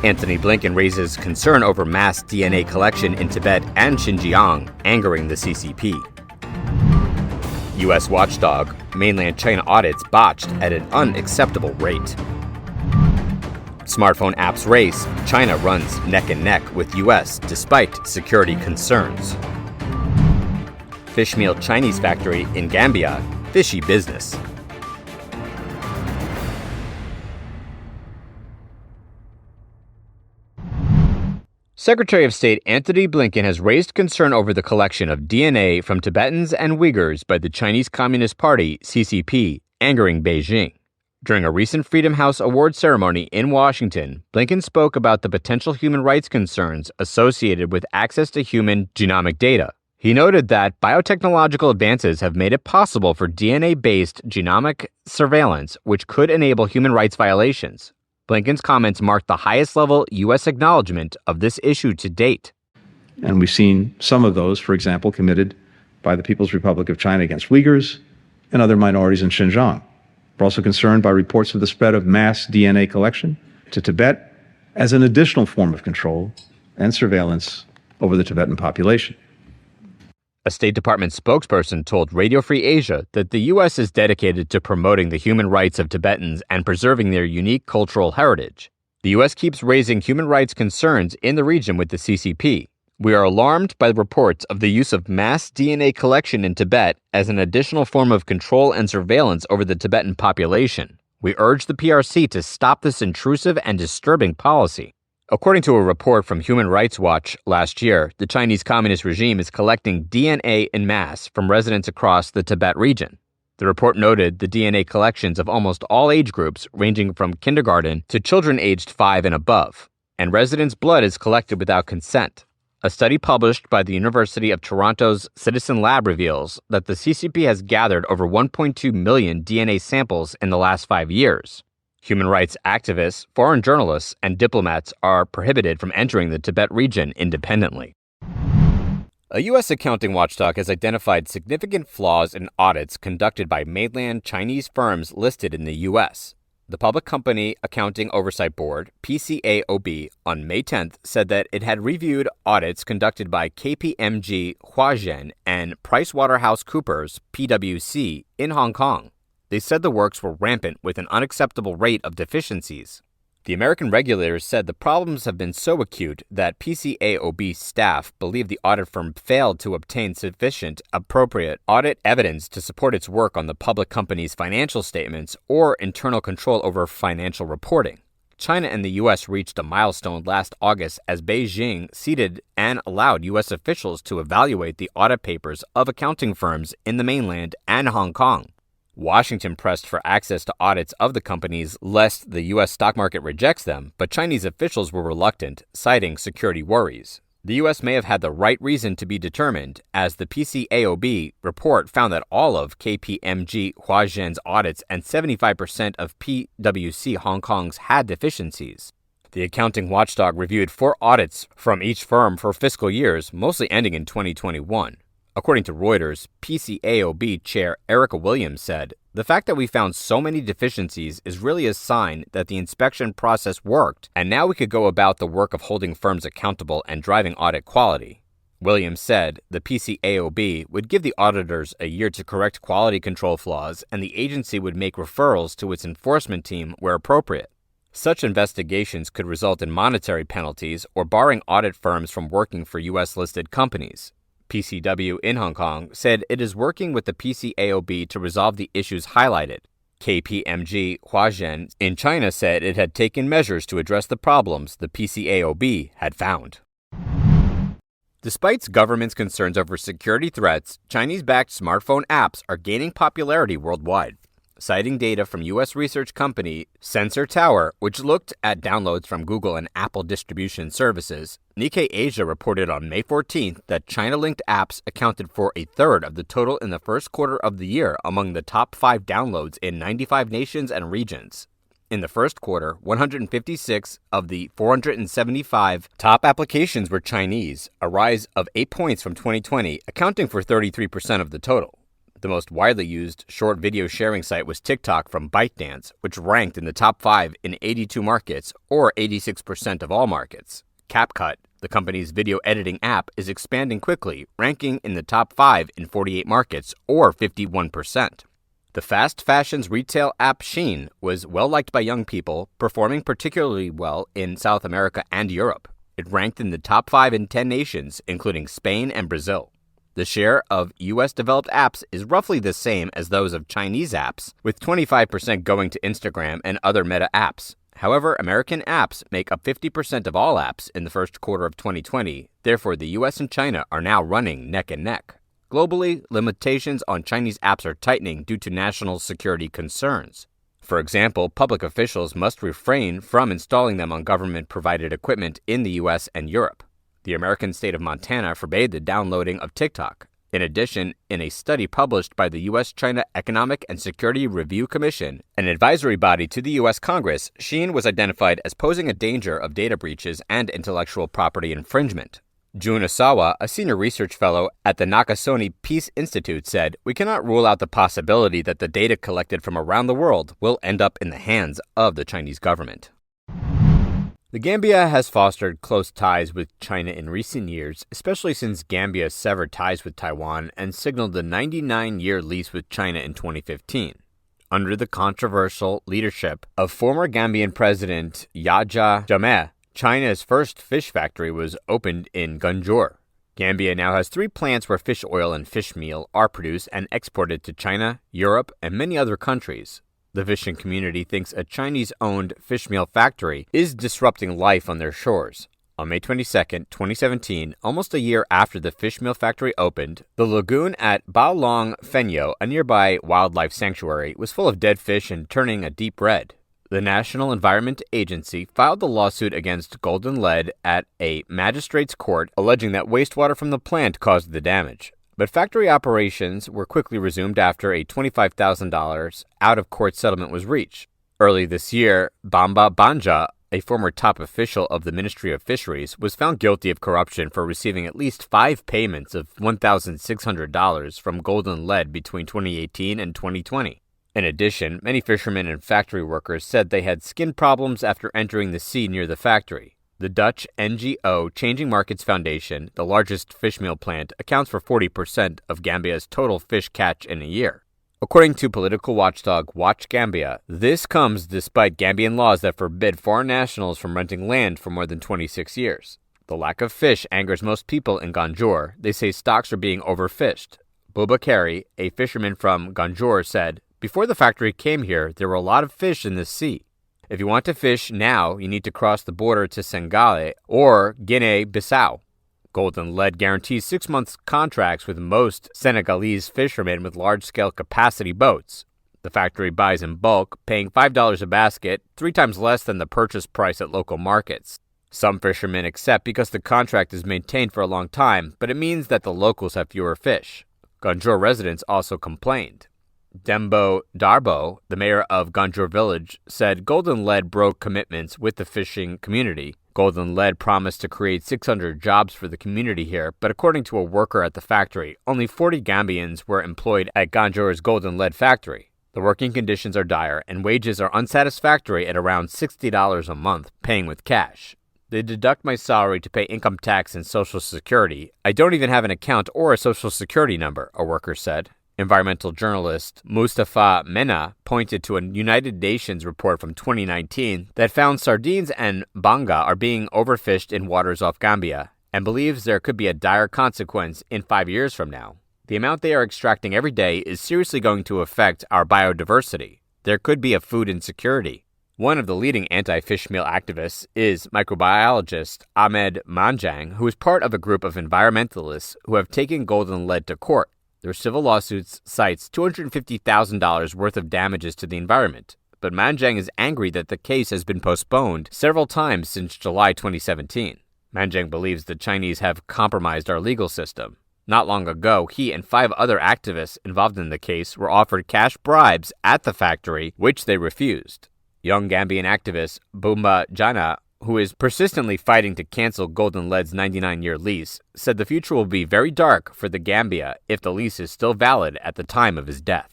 Antony Blinken raises concern over mass DNA collection in Tibet and Xinjiang, angering the CCP. U.S. watchdog, Mainland China audits botched at an unacceptable rate. Smartphone apps race, China runs neck and neck with U.S. despite security concerns. Fishmeal Chinese factory in Gambia, fishy business. Secretary of State Antony Blinken has raised concern over the collection of DNA from Tibetans and Uyghurs by the Chinese Communist Party, CCP, angering Beijing. During a recent Freedom House Award ceremony in Washington, Blinken spoke about the potential human rights concerns associated with access to human genomic data. He noted that biotechnological advances have made it possible for DNA-based genomic surveillance, which could enable human rights violations. Blinken's comments marked the highest-level U.S. acknowledgement of this issue to date. And we've seen some of those, for example, committed by the People's Republic of China against Uyghurs and other minorities in Xinjiang. We're also concerned by reports of the spread of mass DNA collection to Tibet as an additional form of control and surveillance over the Tibetan population. A State Department spokesperson told Radio Free Asia that the U.S. is dedicated to promoting the human rights of Tibetans and preserving their unique cultural heritage. The U.S. keeps raising human rights concerns in the region with the CCP. We are alarmed by the reports of the use of mass DNA collection in Tibet as an additional form of control and surveillance over the Tibetan population. We urge the PRC to stop this intrusive and disturbing policy. According to a report from Human Rights Watch last year, the Chinese Communist regime is collecting DNA en masse from residents across the Tibet region. The report noted the DNA collections of almost all age groups, ranging from kindergarten to children aged 5 and above, and residents' blood is collected without consent. A study published by the University of Toronto's Citizen Lab reveals that the CCP has gathered over 1.2 million DNA samples in the last 5 years. Human rights activists, foreign journalists, and diplomats are prohibited from entering the Tibet region independently. A U.S. accounting watchdog has identified significant flaws in audits conducted by mainland Chinese firms listed in the U.S. The Public Company Accounting Oversight Board, PCAOB, on May 10th said that it had reviewed audits conducted by KPMG Huazhen and PricewaterhouseCoopers, PwC, in Hong Kong. They said the works were rampant with an unacceptable rate of deficiencies. The American regulators said the problems have been so acute that PCAOB staff believe the audit firm failed to obtain sufficient, appropriate audit evidence to support its work on the public company's financial statements or internal control over financial reporting. China and the U.S. reached a milestone last August as Beijing ceded and allowed U.S. officials to evaluate the audit papers of accounting firms in the mainland and Hong Kong. Washington pressed for access to audits of the companies lest the U.S. stock market rejects them, but Chinese officials were reluctant, citing security worries. The U.S. may have had the right reason to be determined, as the PCAOB report found that all of KPMG Huazhen's audits and 75% of PwC Hong Kong's had deficiencies. The accounting watchdog reviewed 4 audits from each firm for fiscal years, mostly ending in 2021. According to Reuters, PCAOB Chair Erica Williams said, "The fact that we found so many deficiencies is really a sign that the inspection process worked, and now we could go about the work of holding firms accountable and driving audit quality." Williams said the PCAOB would give the auditors a year to correct quality control flaws, and the agency would make referrals to its enforcement team where appropriate. Such investigations could result in monetary penalties or barring audit firms from working for U.S.-listed companies. PCW in Hong Kong said it is working with the PCAOB to resolve the issues highlighted. KPMG Huazhen in China said it had taken measures to address the problems the PCAOB had found. Despite its government's concerns over security threats, Chinese-backed smartphone apps are gaining popularity worldwide. Citing data from U.S. research company Sensor Tower, which looked at downloads from Google and Apple distribution services, Nikkei Asia reported on May 14th that China-linked apps accounted for a third of the total in the first quarter of the year among the top 5 downloads in 95 nations and regions. In the first quarter, 156 of the 475 top applications were Chinese, a rise of 8 points from 2020, accounting for 33% of the total. The most widely used short video sharing site was TikTok from ByteDance, which ranked in the top 5 in 82 markets, or 86% of all markets. CapCut, the company's video editing app, is expanding quickly, ranking in the top 5 in 48 markets, or 51%. The fast fashions retail app Shein was well-liked by young people, performing particularly well in South America and Europe. It ranked in the top 5 in 10 nations, including Spain and Brazil. The share of U.S.-developed apps is roughly the same as those of Chinese apps, with 25% going to Instagram and other Meta apps. However, American apps make up 50% of all apps in the first quarter of 2020. Therefore, the U.S. and China are now running neck and neck. Globally, limitations on Chinese apps are tightening due to national security concerns. For example, public officials must refrain from installing them on government-provided equipment in the U.S. and Europe. The American state of Montana forbade the downloading of TikTok. In addition, in a study published by the U.S.-China Economic and Security Review Commission, an advisory body to the U.S. Congress, Shein was identified as posing a danger of data breaches and intellectual property infringement. Jun Osawa, a senior research fellow at the Nakasone Peace Institute, said, "We cannot rule out the possibility that the data collected from around the world will end up in the hands of the Chinese government." The Gambia has fostered close ties with China in recent years, especially since Gambia severed ties with Taiwan and signaled a 99-year lease with China in 2015. Under the controversial leadership of former Gambian President Yahya Jammeh, China's first fish factory was opened in Gunjur. Gambia now has 3 plants where fish oil and fish meal are produced and exported to China, Europe, and many other countries. The fishing community thinks a Chinese-owned Fishmeal factory is disrupting life on their shores. On May 22, 2017, almost a year after the Fishmeal factory opened, the lagoon at Bao Long Fenyo, a nearby wildlife sanctuary, was full of dead fish and turning a deep red. The National Environment Agency filed the lawsuit against Golden Lead at a magistrate's court, alleging that wastewater from the plant caused the damage. But factory operations were quickly resumed after a $25,000 out-of-court settlement was reached. Early this year, Bamba Banja, a former top official of the Ministry of Fisheries, was found guilty of corruption for receiving at least 5 payments of $1,600 from Golden Lead between 2018 and 2020. In addition, many fishermen and factory workers said they had skin problems after entering the sea near the factory. The Dutch NGO Changing Markets Foundation, the largest fishmeal plant, accounts for 40% of Gambia's total fish catch in a year. According to political watchdog Watch Gambia, this comes despite Gambian laws that forbid foreign nationals from renting land for more than 26 years. The lack of fish angers most people in Gunjur. They say stocks are being overfished. Bubakari, a fisherman from Gunjur, said, "Before the factory came here, there were a lot of fish in the sea. If you want to fish now, you need to cross the border to Senegal or Guinea-Bissau." Golden Lead guarantees 6 months contracts with most Senegalese fishermen with large-scale capacity boats. The factory buys in bulk, paying $5 a basket, 3 times less than the purchase price at local markets. Some fishermen accept because the contract is maintained for a long time, but it means that the locals have fewer fish. Gunjur residents also complained. Dembo Darbo, the mayor of Gunjur village, said Golden Lead broke commitments with the fishing community. Golden Lead promised to create 600 jobs for the community here, but according to a worker at the factory, only 40 Gambians were employed at Gunjur's Golden Lead factory. The working conditions are dire, and wages are unsatisfactory at around $60 a month, paying with cash. "They deduct my salary to pay income tax and Social Security. I don't even have an account or a Social Security number," a worker said. Environmental journalist Mustafa Mena pointed to a United Nations report from 2019 that found sardines and banga are being overfished in waters off Gambia and believes there could be a dire consequence in 5 years from now. The amount they are extracting every day is seriously going to affect our biodiversity. There could be a food insecurity. One of the leading anti-fishmeal activists is microbiologist Ahmed Manjang, who is part of a group of environmentalists who have taken Golden Lead to court. Their civil lawsuits cites $250,000 worth of damages to the environment, but Manjang is angry that the case has been postponed several times since July 2017. Manjang believes the Chinese have compromised our legal system. Not long ago, he and 5 other activists involved in the case were offered cash bribes at the factory, which they refused. Young Gambian activist Bumba Jana, who is persistently fighting to cancel Golden Lead's 99-year lease, said the future will be very dark for the Gambia if the lease is still valid at the time of his death.